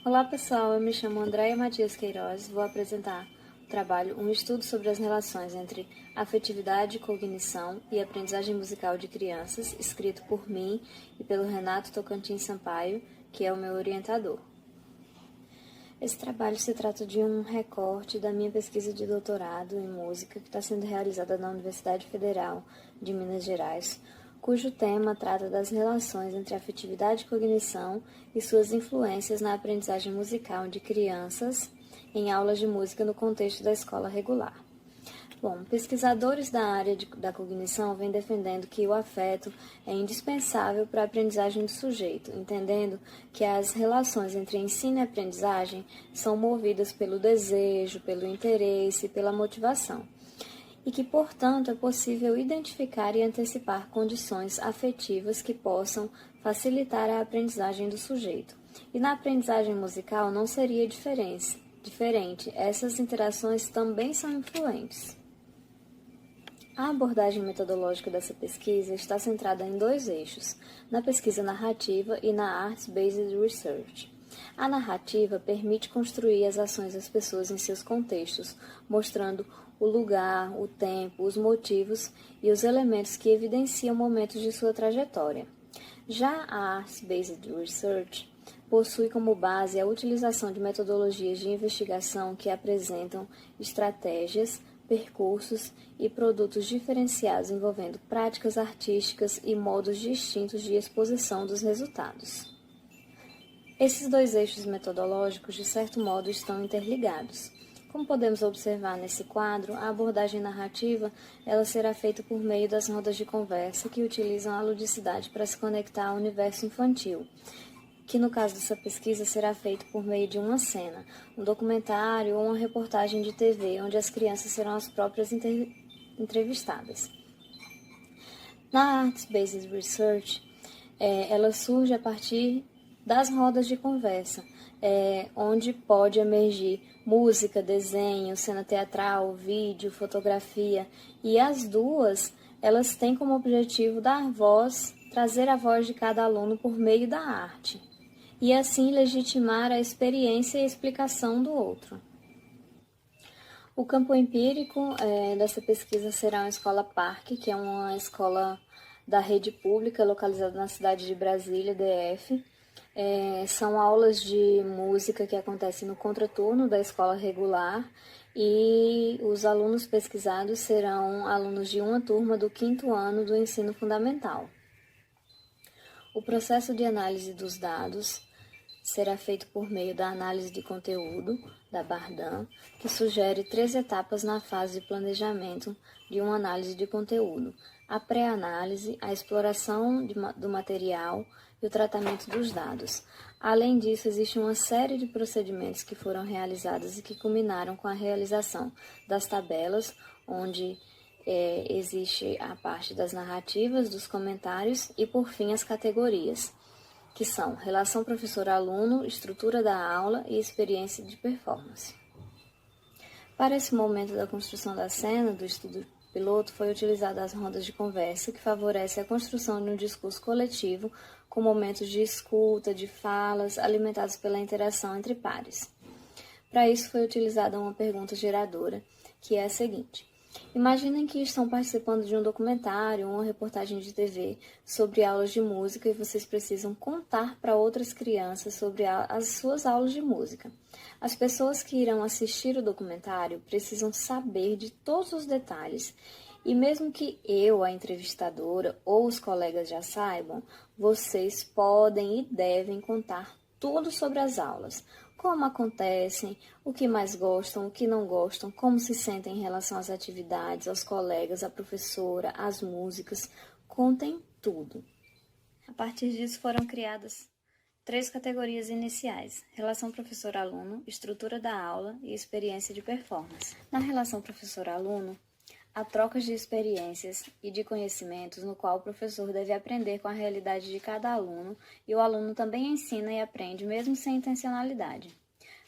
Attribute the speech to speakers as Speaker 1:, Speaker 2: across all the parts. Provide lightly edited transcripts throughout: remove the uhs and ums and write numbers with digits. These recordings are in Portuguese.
Speaker 1: Olá pessoal, eu me chamo Andréia Matias Queiroz, vou apresentar o trabalho Um Estudo sobre as Relações entre Afetividade, Cognição e Aprendizagem Musical de Crianças, escrito por mim e pelo Renato Tocantins Sampaio, que é o meu orientador. Esse trabalho se trata de um recorte da minha pesquisa de doutorado em música que está sendo realizada na Universidade Federal de Minas Gerais, cujo tema trata das relações entre afetividade e cognição e suas influências na aprendizagem musical de crianças em aulas de música no contexto da escola regular. Bom, pesquisadores da área da cognição vêm defendendo que o afeto é indispensável para a aprendizagem do sujeito, entendendo que as relações entre ensino e aprendizagem são movidas pelo desejo, pelo interesse e pela motivação, e que, portanto, é possível identificar e antecipar condições afetivas que possam facilitar a aprendizagem do sujeito. E na aprendizagem musical não seria diferente, essas interações também são influentes. A abordagem metodológica dessa pesquisa está centrada em dois eixos, na pesquisa narrativa e na Arts-Based Research. A narrativa permite construir as ações das pessoas em seus contextos, mostrando o lugar, o tempo, os motivos e os elementos que evidenciam momentos de sua trajetória. Já a Arts-Based Research possui como base a utilização de metodologias de investigação que apresentam estratégias, percursos e produtos diferenciados envolvendo práticas artísticas e modos distintos de exposição dos resultados. Esses dois eixos metodológicos, de certo modo, estão interligados. Como podemos observar nesse quadro, a abordagem narrativa ela será feita por meio das rodas de conversa que utilizam a ludicidade para se conectar ao universo infantil, que no caso dessa pesquisa será feito por meio de uma cena, um documentário ou uma reportagem de TV, onde as crianças serão as próprias entrevistadas. Na Arts-Based Research, ela surge a partir das rodas de conversa, onde pode emergir música, desenho, cena teatral, vídeo, fotografia, e as duas, elas têm como objetivo trazer a voz de cada aluno por meio da arte, e assim legitimar a experiência e a explicação do outro. O campo empírico dessa pesquisa será a Escola Parque, que é uma escola da rede pública localizada na cidade de Brasília, DF. São aulas de música que acontecem no contraturno da escola regular e os alunos pesquisados serão alunos de uma turma do 5º ano do ensino fundamental. O processo de análise dos dados será feito por meio da análise de conteúdo, da Bardan, que sugere 3 etapas na fase de planejamento de uma análise de conteúdo: a pré-análise, a exploração do material e o tratamento dos dados. Além disso, existe uma série de procedimentos que foram realizados e que culminaram com a realização das tabelas, onde existe a parte das narrativas, dos comentários e, por fim, as categorias, que são relação professor-aluno, estrutura da aula e experiência de performance. Para esse momento da construção da cena do estudo piloto, foi utilizada as rodas de conversa, que favorece a construção de um discurso coletivo com momentos de escuta, de falas, alimentados pela interação entre pares. Para isso foi utilizada uma pergunta geradora, que é a seguinte: imaginem que estão participando de um documentário ou uma reportagem de TV sobre aulas de música e vocês precisam contar para outras crianças sobre as suas aulas de música. As pessoas que irão assistir o documentário precisam saber de todos os detalhes e mesmo que eu, a entrevistadora, ou os colegas já saibam, vocês podem e devem contar tudo sobre as aulas. Como acontecem, o que mais gostam, o que não gostam, como se sentem em relação às atividades, aos colegas, à professora, às músicas. Contem tudo. A partir disso foram criadas 3 categorias iniciais: relação professor-aluno, estrutura da aula e experiência de performance. Na relação professor-aluno, há trocas de experiências e de conhecimentos no qual o professor deve aprender com a realidade de cada aluno e o aluno também ensina e aprende mesmo sem intencionalidade.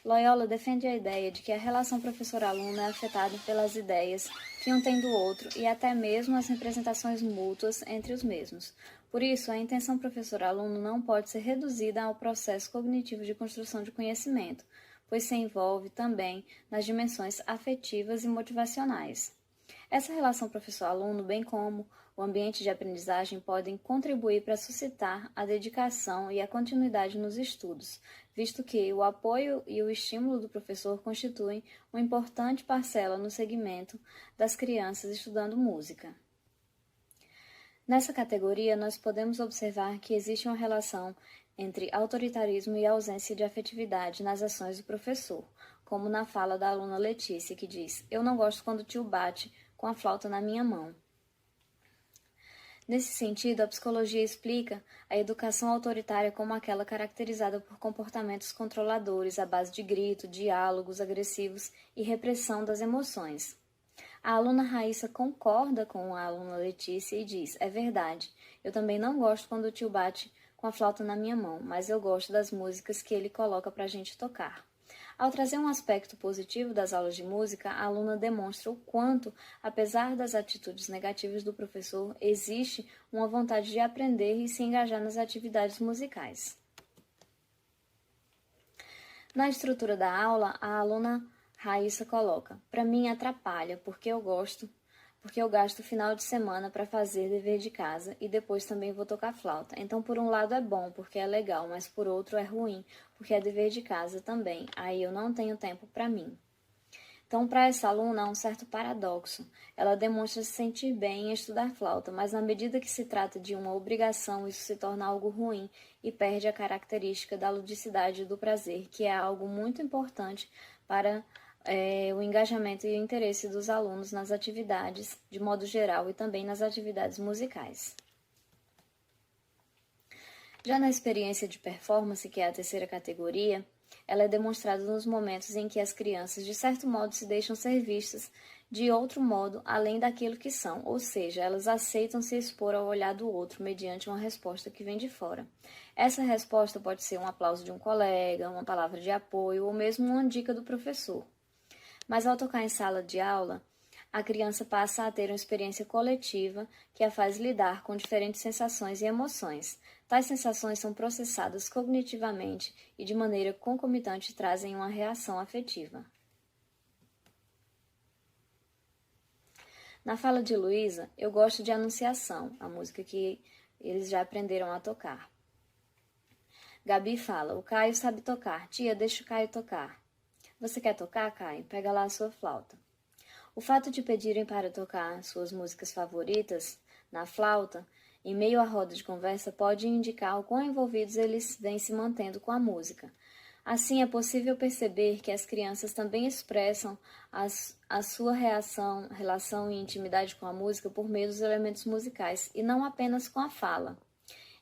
Speaker 1: Loyola defende a ideia de que a relação professor-aluno é afetada pelas ideias que um tem do outro e até mesmo as representações mútuas entre os mesmos. Por isso, a intenção professor-aluno não pode ser reduzida ao processo cognitivo de construção de conhecimento, pois se envolve também nas dimensões afetivas e motivacionais. Essa relação professor-aluno, bem como o ambiente de aprendizagem, podem contribuir para suscitar a dedicação e a continuidade nos estudos, visto que o apoio e o estímulo do professor constituem uma importante parcela no segmento das crianças estudando música. Nessa categoria, nós podemos observar que existe uma relação entre autoritarismo e ausência de afetividade nas ações do professor, como na fala da aluna Letícia, que diz: "Eu não gosto quando o tio bate com a flauta na minha mão". Nesse sentido, a psicologia explica a educação autoritária como aquela caracterizada por comportamentos controladores à base de grito, diálogos agressivos e repressão das emoções. A aluna Raíssa concorda com a aluna Letícia e diz: "É verdade, eu também não gosto quando o tio bate com a flauta na minha mão, mas eu gosto das músicas que ele coloca para a gente tocar". Ao trazer um aspecto positivo das aulas de música, a aluna demonstra o quanto, apesar das atitudes negativas do professor, existe uma vontade de aprender e se engajar nas atividades musicais. Na estrutura da aula, a aluna Raíssa coloca: "Para mim atrapalha, porque eu gasto o final de semana para fazer dever de casa e depois também vou tocar flauta. Então, por um lado é bom, porque é legal, mas por outro é ruim, porque é dever de casa também. Aí eu não tenho tempo para mim". Então, para essa aluna, há um certo paradoxo. Ela demonstra se sentir bem em estudar flauta, mas na medida que se trata de uma obrigação, isso se torna algo ruim e perde a característica da ludicidade e do prazer, que é algo muito importante para o engajamento e o interesse dos alunos nas atividades, de modo geral, e também nas atividades musicais. Já na experiência de performance, que é a terceira categoria, ela é demonstrada nos momentos em que as crianças, de certo modo, se deixam ser vistas de outro modo além daquilo que são, ou seja, elas aceitam se expor ao olhar do outro mediante uma resposta que vem de fora. Essa resposta pode ser um aplauso de um colega, uma palavra de apoio ou mesmo uma dica do professor. Mas ao tocar em sala de aula, a criança passa a ter uma experiência coletiva que a faz lidar com diferentes sensações e emoções. Tais sensações são processadas cognitivamente e de maneira concomitante trazem uma reação afetiva. Na fala de Luísa, eu gosto de Anunciação, a música que eles já aprenderam a tocar. Gabi fala: "O Caio sabe tocar. Tia, deixa o Caio tocar". "Você quer tocar, Caio? Pega lá a sua flauta". O fato de pedirem para tocar suas músicas favoritas na flauta, em meio à roda de conversa, pode indicar o quão envolvidos eles vêm se mantendo com a música. Assim, é possível perceber que as crianças também expressam a sua relação e intimidade com a música por meio dos elementos musicais, e não apenas com a fala,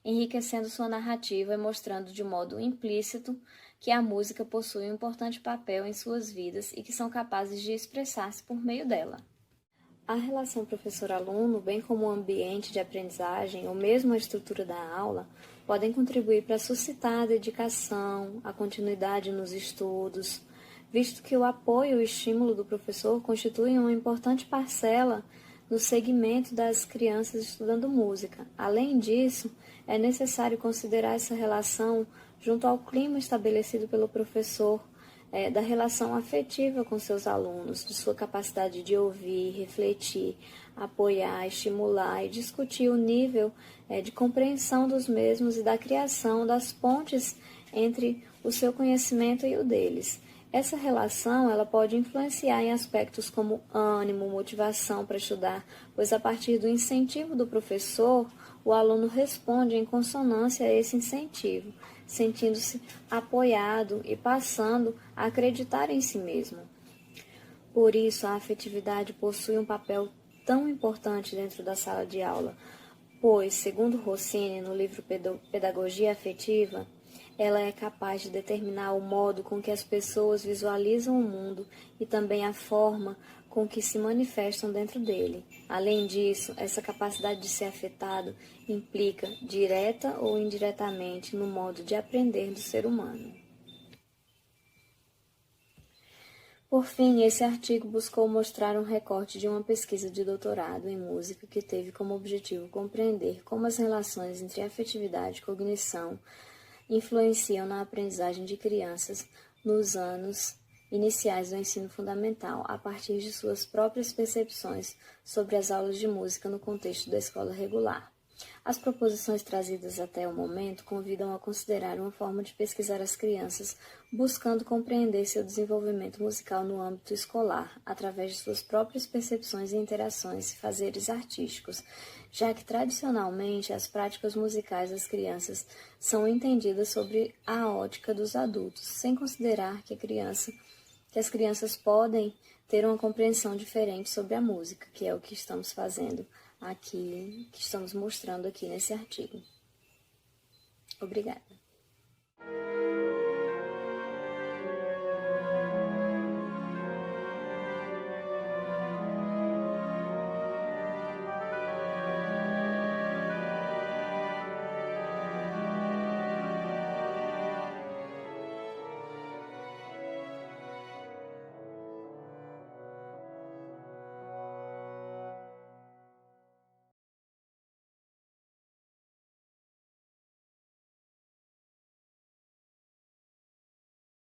Speaker 1: enriquecendo sua narrativa e mostrando de modo implícito que a música possui um importante papel em suas vidas e que são capazes de expressar-se por meio dela. A relação professor-aluno, bem como o ambiente de aprendizagem ou mesmo a estrutura da aula, podem contribuir para suscitar a dedicação, a continuidade nos estudos, visto que o apoio e o estímulo do professor constituem uma importante parcela no segmento das crianças estudando música. Além disso, é necessário considerar essa relação junto ao clima estabelecido pelo professor, da relação afetiva com seus alunos, de sua capacidade de ouvir, refletir, apoiar, estimular e discutir o nível de compreensão dos mesmos e da criação das pontes entre o seu conhecimento e o deles. Essa relação ela pode influenciar em aspectos como ânimo, motivação para estudar, pois a partir do incentivo do professor, o aluno responde em consonância a esse incentivo, sentindo-se apoiado e passando a acreditar em si mesmo. Por isso, a afetividade possui um papel tão importante dentro da sala de aula, pois, segundo Rossini, no livro Pedagogia Afetiva, ela é capaz de determinar o modo com que as pessoas visualizam o mundo e também a forma com que se manifestam dentro dele. Além disso, essa capacidade de ser afetado implica, direta ou indiretamente, no modo de aprender do ser humano. Por fim, esse artigo buscou mostrar um recorte de uma pesquisa de doutorado em música que teve como objetivo compreender como as relações entre afetividade e cognição influenciam na aprendizagem de crianças nos anos iniciais do ensino fundamental, a partir de suas próprias percepções sobre as aulas de música no contexto da escola regular. As proposições trazidas até o momento convidam a considerar uma forma de pesquisar as crianças, buscando compreender seu desenvolvimento musical no âmbito escolar, através de suas próprias percepções e interações e fazeres artísticos, já que tradicionalmente as práticas musicais das crianças são entendidas sobre a ótica dos adultos, sem considerar que as crianças podem ter uma compreensão diferente sobre a música, que é o que estamos fazendo aqui, que estamos mostrando aqui nesse artigo. Obrigada.